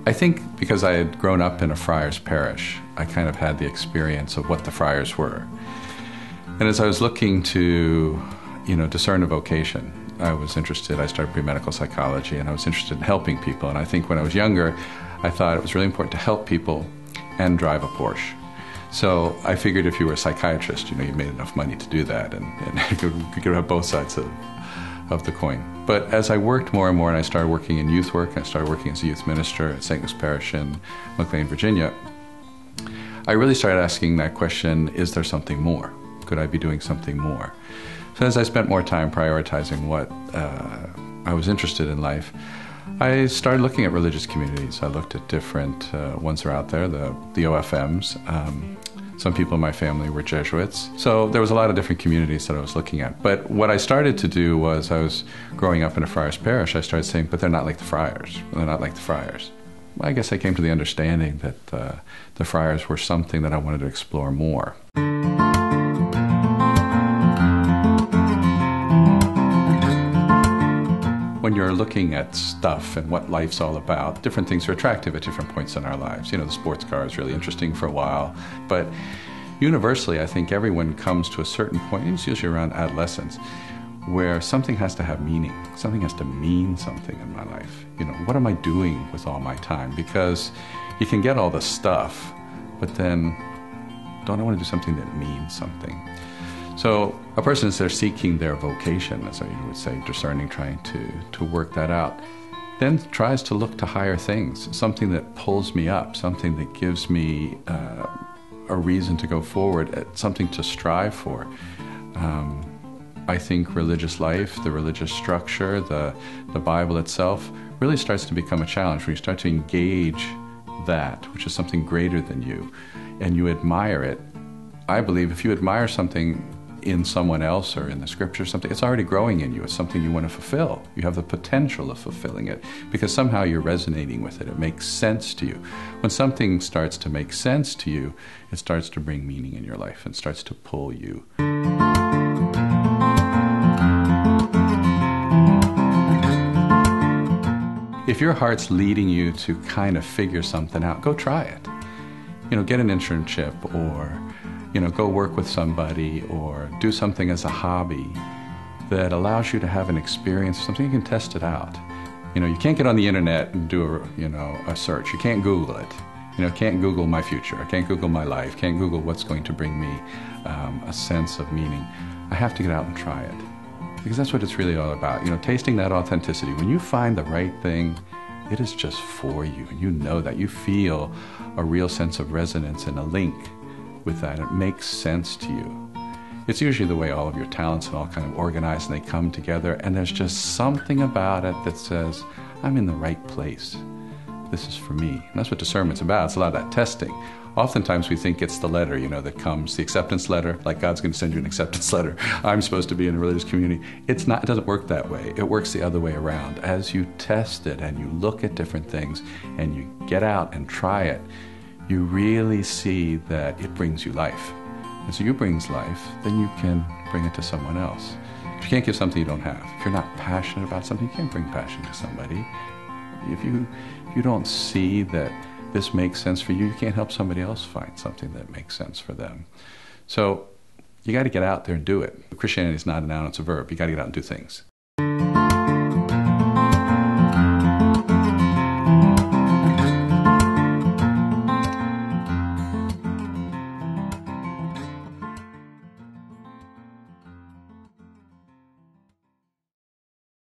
I think because I had grown up in a friar's parish, I kind of had the experience of what the friars were. And as I was looking to, discern a vocation, I was interested. I started pre-medical psychology, and I was interested in helping people. And I think when I was younger, I thought it was really important to help people and drive a Porsche. So I figured if you were a psychiatrist, you made enough money to do that, and you could have both sides of the coin. But as I worked more and more, and I started working in youth work, I started working as a youth minister at St. Luke's Parish in McLean, Virginia, I really started asking that question, is there something more? Could I be doing something more? So as I spent more time prioritizing what I was interested in life, I started looking at religious communities. I looked at different ones that are out there, the OFMs. Some people in my family were Jesuits. So there was a lot of different communities that I was looking at. But what I started to do was, I was growing up in a friar's parish, I started saying, but they're not like the friars. They're not like the friars. I guess I came to the understanding that the friars were something that I wanted to explore more. When you're looking at stuff and what life's all about, different things are attractive at different points in our lives. The sports car is really interesting for a while, but universally, I think everyone comes to a certain point, and it's usually around adolescence, where something has to have meaning. Something has to mean something in my life. What am I doing with all my time? Because you can get all the stuff, but then don't I want to do something that means something? So a person, as they're seeking their vocation, as you would say, discerning, trying to work that out, then tries to look to higher things, something that pulls me up, something that gives me a reason to go forward, something to strive for. I think religious life, the religious structure, the Bible itself, really starts to become a challenge when you start to engage that, which is something greater than you, and you admire it. I believe if you admire something in someone else or in the scripture, something, it's already growing in you. It's something you want to fulfill. You have the potential of fulfilling it because somehow you're resonating with it. It makes sense to you. When something starts to make sense to you, it starts to bring meaning in your life and starts to pull you. If your heart's leading you to kind of figure something out, go try it. Get an internship, or go work with somebody, or do something as a hobby that allows you to have an experience, something you can test it out. You can't get on the internet and do a search. You can't Google it. Can't Google my future. I can't Google my life. Can't Google what's going to bring me a sense of meaning. I have to get out and try it. Because that's what it's really all about. Tasting that authenticity. When you find the right thing, it is just for you. And you know that. You feel a real sense of resonance and a link with that. It makes sense to you. It's usually the way all of your talents are all kind of organized and they come together, and there's just something about it that says, I'm in the right place. This is for me. And that's what discernment's about. It's a lot of that testing. Oftentimes we think it's the letter, that comes, the acceptance letter, like God's going to send you an acceptance letter. I'm supposed to be in a religious community. It's not, it doesn't work that way. It works the other way around. As you test it and you look at different things and you get out and try it, you really see that it brings you life. And so you brings life, then you can bring it to someone else. If you can't give something you don't have, if you're not passionate about something, you can't bring passion to somebody. If you don't see that this makes sense for you, you can't help somebody else find something that makes sense for them. So you got to get out there and do it. Christianity is not a noun, it's a verb. You got to get out and do things.